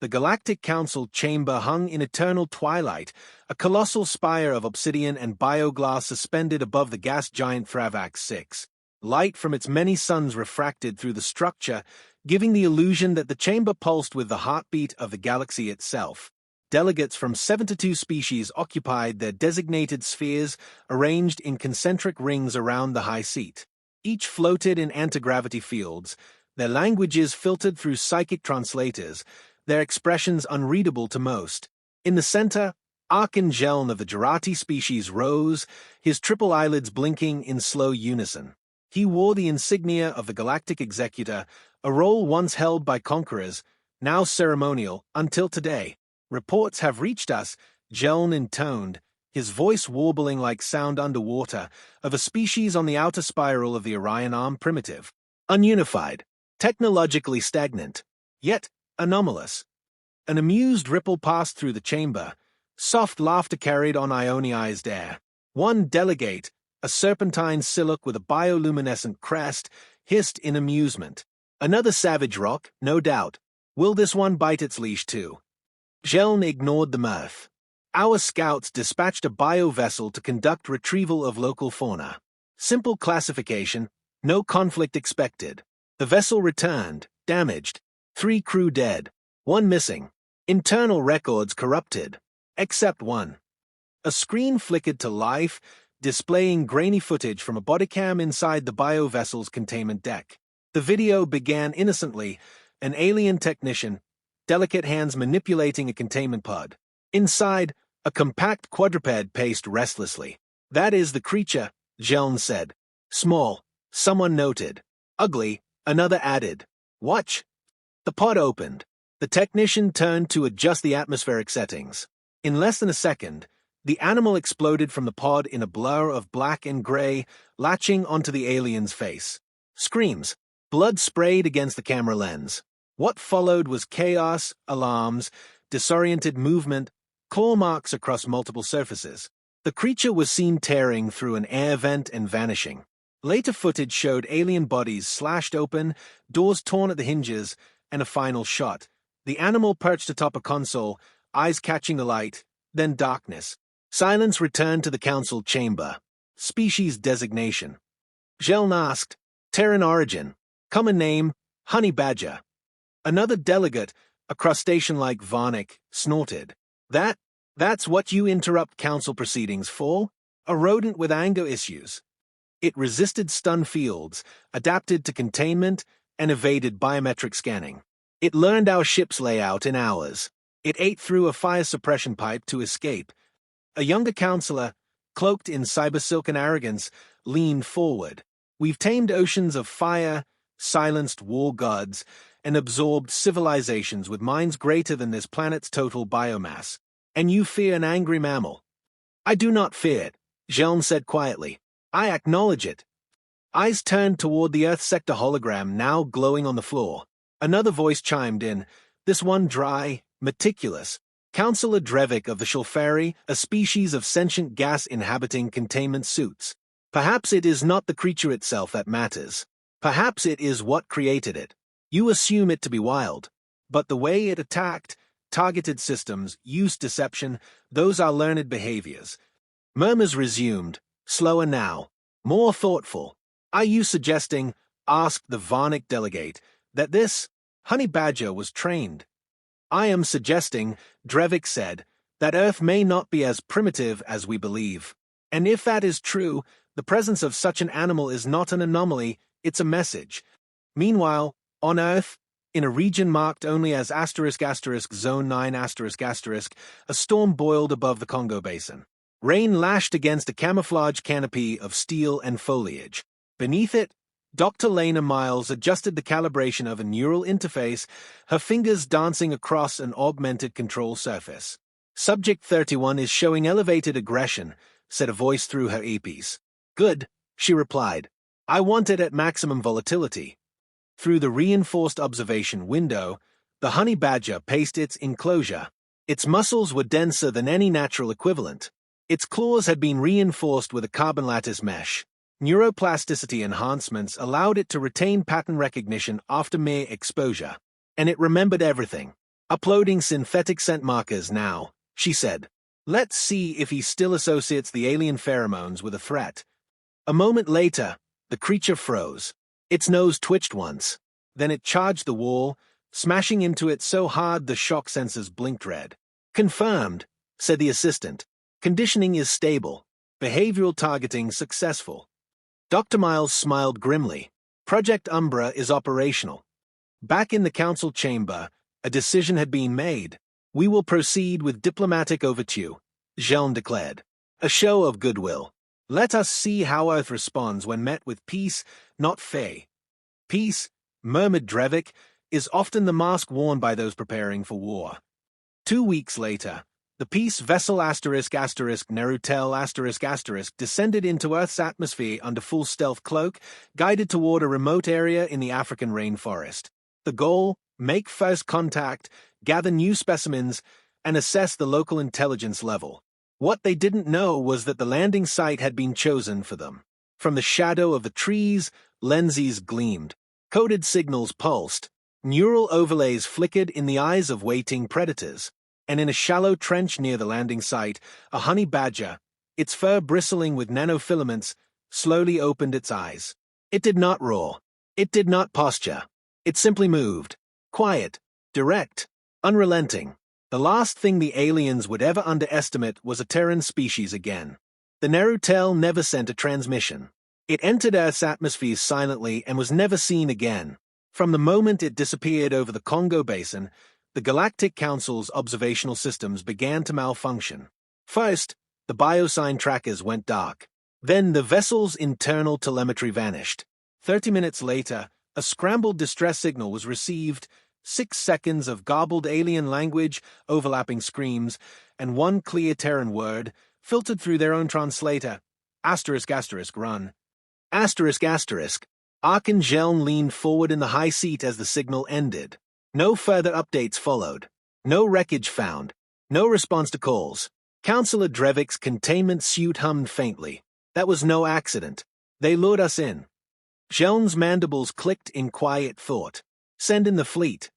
The Galactic Council chamber hung in eternal twilight, a colossal spire of obsidian and bioglass suspended above the gas giant Thravax 6. Light from its many suns refracted through the structure, giving the illusion that the chamber pulsed with the heartbeat of the galaxy itself. Delegates from 72 species occupied their designated spheres, arranged in concentric rings around the high seat. Each floated in anti-gravity fields, their languages filtered through psychic translators, their expressions unreadable to most. In the center, Archangeln of the Gerati species rose, his triple eyelids blinking in slow unison. He wore the insignia of the Galactic Executor, a role once held by conquerors, now ceremonial, until today. Reports have reached us, Geln intoned, his voice warbling like sound underwater, of a species on the outer spiral of the Orion Arm primitive. Ununified, technologically stagnant, yet anomalous. An amused ripple passed through the chamber. Soft laughter carried on ionized air. One delegate, a serpentine silhouette with a bioluminescent crest, hissed in amusement. Another savage rock, no doubt. Will this one bite its leash too? Geln ignored the mirth. Our scouts dispatched a bio-vessel to conduct retrieval of local fauna. Simple classification, no conflict expected. The vessel returned, damaged. 3 crew dead. 1 missing. Internal records corrupted. Except one. A screen flickered to life, displaying grainy footage from a bodycam inside the bio-vessel's containment deck. The video began innocently, an alien technician, delicate hands manipulating a containment pod. Inside, a compact quadruped paced restlessly. That is the creature, Geln said. Small, someone noted. Ugly, another added. Watch. The pod opened. The technician turned to adjust the atmospheric settings. In less than a second, the animal exploded from the pod in a blur of black and gray, latching onto the alien's face. Screams. Blood sprayed against the camera lens. What followed was chaos, alarms, disoriented movement, claw marks across multiple surfaces. The creature was seen tearing through an air vent and vanishing. Later footage showed alien bodies slashed open, doors torn at the hinges, and a final shot. The animal perched atop a console, eyes catching the light, then darkness. Silence returned to the council chamber. Species designation. Geln asked, Terran origin. Common name, honey badger. Another delegate, a crustacean like Varnick, snorted. That's what you interrupt council proceedings for? A rodent with anger issues. It resisted stun fields, adapted to containment, and evaded biometric scanning. It learned our ship's layout in hours. It ate through a fire suppression pipe to escape. A younger counselor, cloaked in cyber-silken arrogance, leaned forward. We've tamed oceans of fire, silenced war gods, and absorbed civilizations with minds greater than this planet's total biomass. And you fear an angry mammal. I do not fear it, Geln said quietly. I acknowledge it. Eyes turned toward the Earth sector hologram now glowing on the floor. Another voice chimed in, this one dry, meticulous. Counselor Drevik of the Shulfari, a species of sentient gas inhabiting containment suits. Perhaps it is not the creature itself that matters. Perhaps it is what created it. You assume it to be wild. But the way it attacked, targeted systems, used deception, those are learned behaviors. Murmurs resumed, slower now, more thoughtful. Are you suggesting, asked the Varnick delegate, that this honey badger was trained? I am suggesting, Drevik said, that Earth may not be as primitive as we believe. And if that is true, the presence of such an animal is not an anomaly, it's a message. Meanwhile, on Earth, in a region marked only as Zone 9 a storm boiled above the Congo Basin. Rain lashed against a camouflage canopy of steel and foliage. Beneath it, Dr. Lena Miles adjusted the calibration of a neural interface, her fingers dancing across an augmented control surface. Subject 31 is showing elevated aggression, said a voice through her earpiece. Good, she replied. I want it at maximum volatility. Through the reinforced observation window, the honey badger paced its enclosure. Its muscles were denser than any natural equivalent. Its claws had been reinforced with a carbon lattice mesh. Neuroplasticity enhancements allowed it to retain pattern recognition after mere exposure. And it remembered everything. Uploading synthetic scent markers now, she said. Let's see if he still associates the alien pheromones with a threat. A moment later, the creature froze. Its nose twitched once. Then it charged the wall, smashing into it so hard the shock sensors blinked red. Confirmed, said the assistant. Conditioning is stable. Behavioral targeting successful. Dr. Miles smiled grimly. Project Umbra is operational. Back in the council chamber, a decision had been made. We will proceed with diplomatic overture, Jean declared. A show of goodwill. Let us see how Earth responds when met with peace, not fey. Peace, murmured Drevik, is often the mask worn by those preparing for war. 2 weeks later, the peace vessel Nerutel *** descended into Earth's atmosphere under full stealth cloak, guided toward a remote area in the African rainforest. The goal: make first contact, gather new specimens, and assess the local intelligence level. What they didn't know was that the landing site had been chosen for them. From the shadow of the trees, lenses gleamed. Coded signals pulsed. Neural overlays flickered in the eyes of waiting predators. And in a shallow trench near the landing site, a honey badger, its fur bristling with nanofilaments, slowly opened its eyes. It did not roar. It did not posture. It simply moved. Quiet, direct, unrelenting. The last thing the aliens would ever underestimate was a Terran species again. The Nerutel never sent a transmission. It entered Earth's atmosphere silently and was never seen again. From the moment it disappeared over the Congo Basin, the Galactic Council's observational systems began to malfunction. First, the biosign trackers went dark. Then the vessel's internal telemetry vanished. 30 minutes later, a scrambled distress signal was received, 6 seconds of garbled alien language, overlapping screams, and one clear Terran word, filtered through their own translator. ***run. Arcangel leaned forward in the high seat as the signal ended. No further updates followed. No wreckage found. No response to calls. Counselor Drevik's containment suit hummed faintly. That was no accident. They lured us in. Jean's mandibles clicked in quiet thought. Send in the fleet.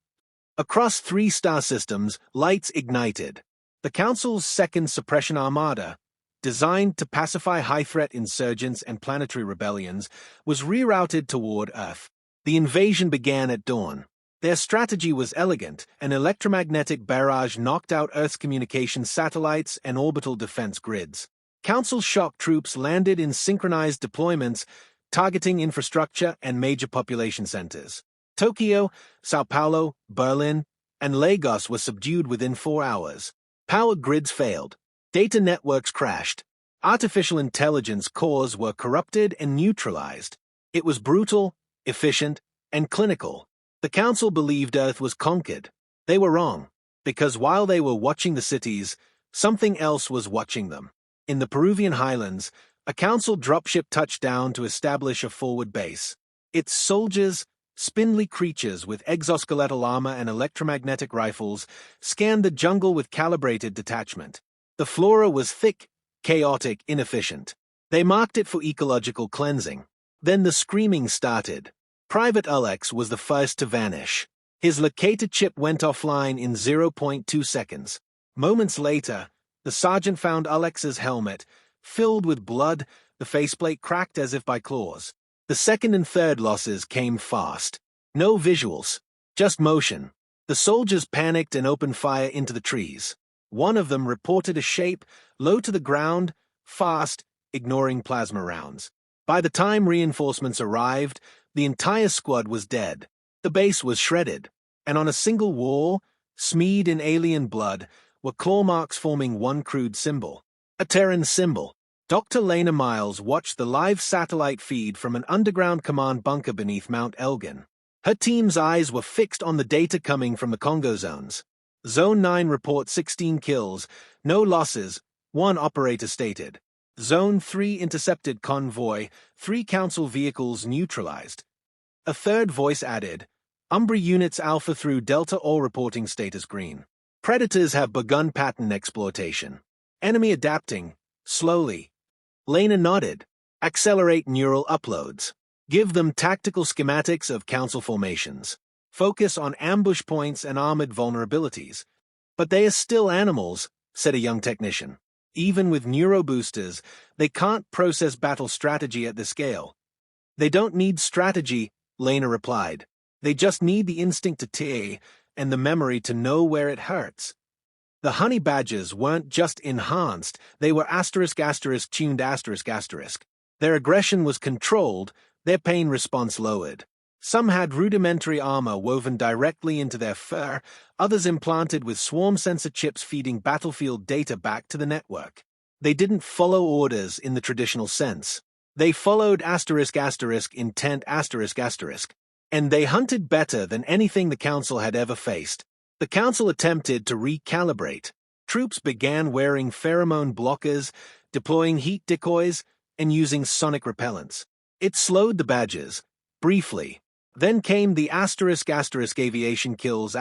Across 3 star systems, lights ignited. The Council's second suppression armada, designed to pacify high-threat insurgents and planetary rebellions, was rerouted toward Earth. The invasion began at dawn. Their strategy was elegant. An electromagnetic barrage knocked out Earth's communications satellites and orbital defense grids. Council shock troops landed in synchronized deployments, targeting infrastructure and major population centers. Tokyo, Sao Paulo, Berlin, and Lagos were subdued within 4 hours. Power grids failed. Data networks crashed. Artificial intelligence cores were corrupted and neutralized. It was brutal, efficient, and clinical. The Council believed Earth was conquered. They were wrong, because while they were watching the cities, something else was watching them. In the Peruvian highlands, a Council dropship touched down to establish a forward base. Its soldiers, spindly creatures with exoskeletal armor and electromagnetic rifles, scanned the jungle with calibrated detachment. The flora was thick, chaotic, inefficient. They marked it for ecological cleansing. Then the screaming started. Private Alex was the first to vanish. His locator chip went offline in 0.2 seconds. Moments later, the sergeant found Alex's helmet, filled with blood, the faceplate cracked as if by claws. The second and third losses came fast. No visuals, just motion. The soldiers panicked and opened fire into the trees. One of them reported a shape, low to the ground, fast, ignoring plasma rounds. By the time reinforcements arrived, the entire squad was dead. The base was shredded, and on a single wall, smeared in alien blood, were claw marks forming one crude symbol. A Terran symbol. Dr. Lena Miles watched the live satellite feed from an underground command bunker beneath Mount Elgin. Her team's eyes were fixed on the data coming from the Congo zones. Zone 9 reports 16 kills, no losses, 1 operator stated. Zone 3 intercepted convoy, 3 Council vehicles neutralized. A third voice added, Umbra units Alpha through Delta all reporting status green. Predators have begun pattern exploitation. Enemy adapting, slowly. Lena nodded. Accelerate neural uploads. Give them tactical schematics of Council formations. focus on ambush points and armored vulnerabilities. But they are still animals, said a young technician. Even with neuroboosters, they can't process battle strategy at this scale. They don't need strategy, Lena replied. They just need the instinct to tear and the memory to know where it hurts. The honey badgers weren't just enhanced, they were ***tuned ***. Their aggression was controlled, their pain response lowered. Some had rudimentary armor woven directly into their fur, others implanted with swarm sensor chips feeding battlefield data back to the network. They didn't follow orders in the traditional sense. They followed intent ***, and they hunted better than anything the Council had ever faced. The Council attempted to recalibrate. Troops began wearing pheromone blockers, deploying heat decoys, and using sonic repellents. It slowed the badgers, briefly. Then came the aviation kills ***.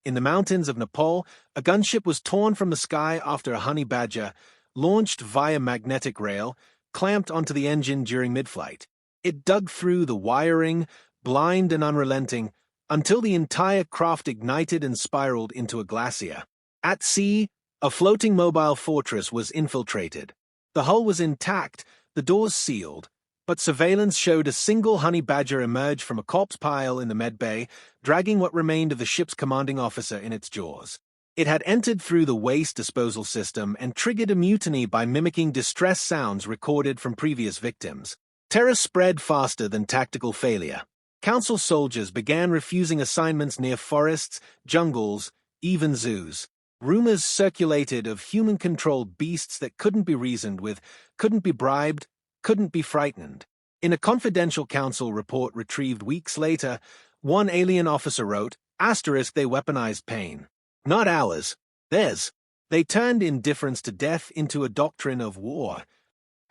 In the mountains of Nepal, a gunship was torn from the sky after a honey badger, launched via magnetic rail, clamped onto the engine during mid-flight. It dug through the wiring, blind and unrelenting, until the entire craft ignited and spiraled into a glacier. At sea, a floating mobile fortress was infiltrated. The hull was intact, the doors sealed, but surveillance showed a single honey badger emerge from a corpse pile in the med bay, dragging what remained of the ship's commanding officer in its jaws. It had entered through the waste disposal system and triggered a mutiny by mimicking distress sounds recorded from previous victims. Terror spread faster than tactical failure. Council soldiers began refusing assignments near forests, jungles, even zoos. Rumors circulated of human-controlled beasts that couldn't be reasoned with, couldn't be bribed, couldn't be frightened. In a confidential council report retrieved weeks later, one alien officer wrote, ***, they weaponized pain. Not ours, theirs. They turned indifference to death into a doctrine of war.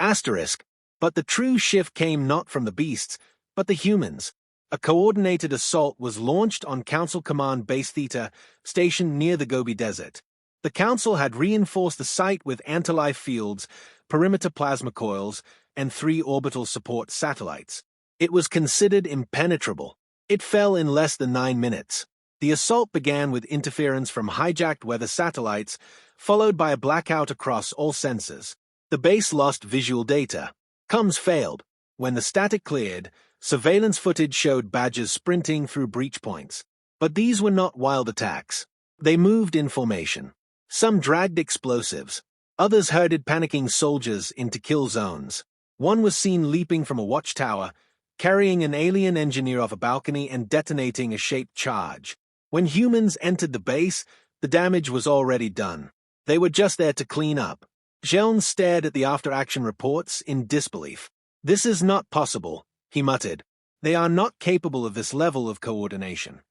But the true shift came not from the beasts, but the humans. A coordinated assault was launched on Council Command Base Theta, stationed near the Gobi Desert. The Council had reinforced the site with anti-life fields, perimeter plasma coils, and 3 orbital support satellites. It was considered impenetrable. It fell in less than 9 minutes. The assault began with interference from hijacked weather satellites, followed by a blackout across all sensors. The base lost visual data. Comms failed. When the static cleared, surveillance footage showed badgers sprinting through breach points. But these were not wild attacks. They moved in formation. Some dragged explosives. Others herded panicking soldiers into kill zones. One was seen leaping from a watchtower, carrying an alien engineer off a balcony and detonating a shaped charge. When humans entered the base, the damage was already done. They were just there to clean up. Jeln stared at the after-action reports in disbelief. "This is not possible," he muttered. "They are not capable of this level of coordination."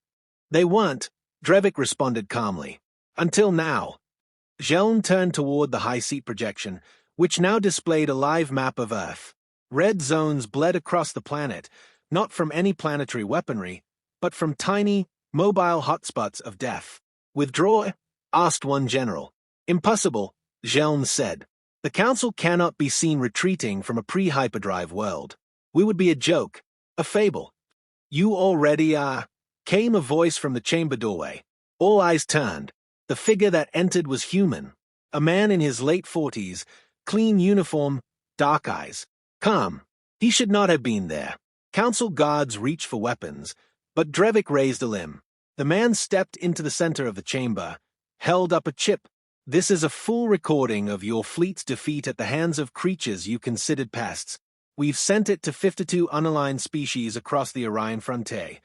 "They weren't," Drevik responded calmly. "Until now." Jeln turned toward the high-seat projection, which now displayed a live map of Earth. Red zones bled across the planet, not from any planetary weaponry, but from tiny, mobile hotspots of death. "Withdraw?" asked one general. "Impossible," Jeln said. "The Council cannot be seen retreating from a pre-hyperdrive world. We would be a joke, a fable." "You already are," came a voice from the chamber doorway. All eyes turned. The figure that entered was human. A man in his late 40s, clean uniform, dark eyes. Calm. He should not have been there. Council guards reached for weapons, but Drevik raised a limb. The man stepped into the center of the chamber, held up a chip. "This is a full recording of your fleet's defeat at the hands of creatures you considered pests. We've sent it to 52 unaligned species across the Orion frontier."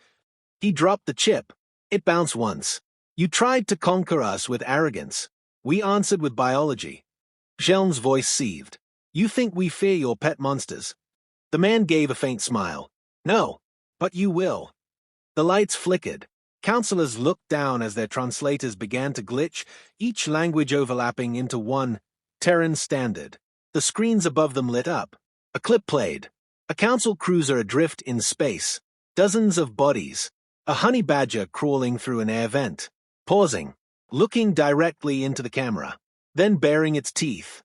He dropped the chip. It bounced once. "You tried to conquer us with arrogance. We answered with biology." Jeln's voice seethed. "You think we fear your pet monsters?" The man gave a faint smile. "No, but you will." The lights flickered. Counselors looked down as their translators began to glitch, each language overlapping into one, Terran standard. The screens above them lit up. A clip played. A Council cruiser adrift in space. Dozens of bodies. A honey badger crawling through an air vent. Pausing. Looking directly into the camera. Then baring its teeth.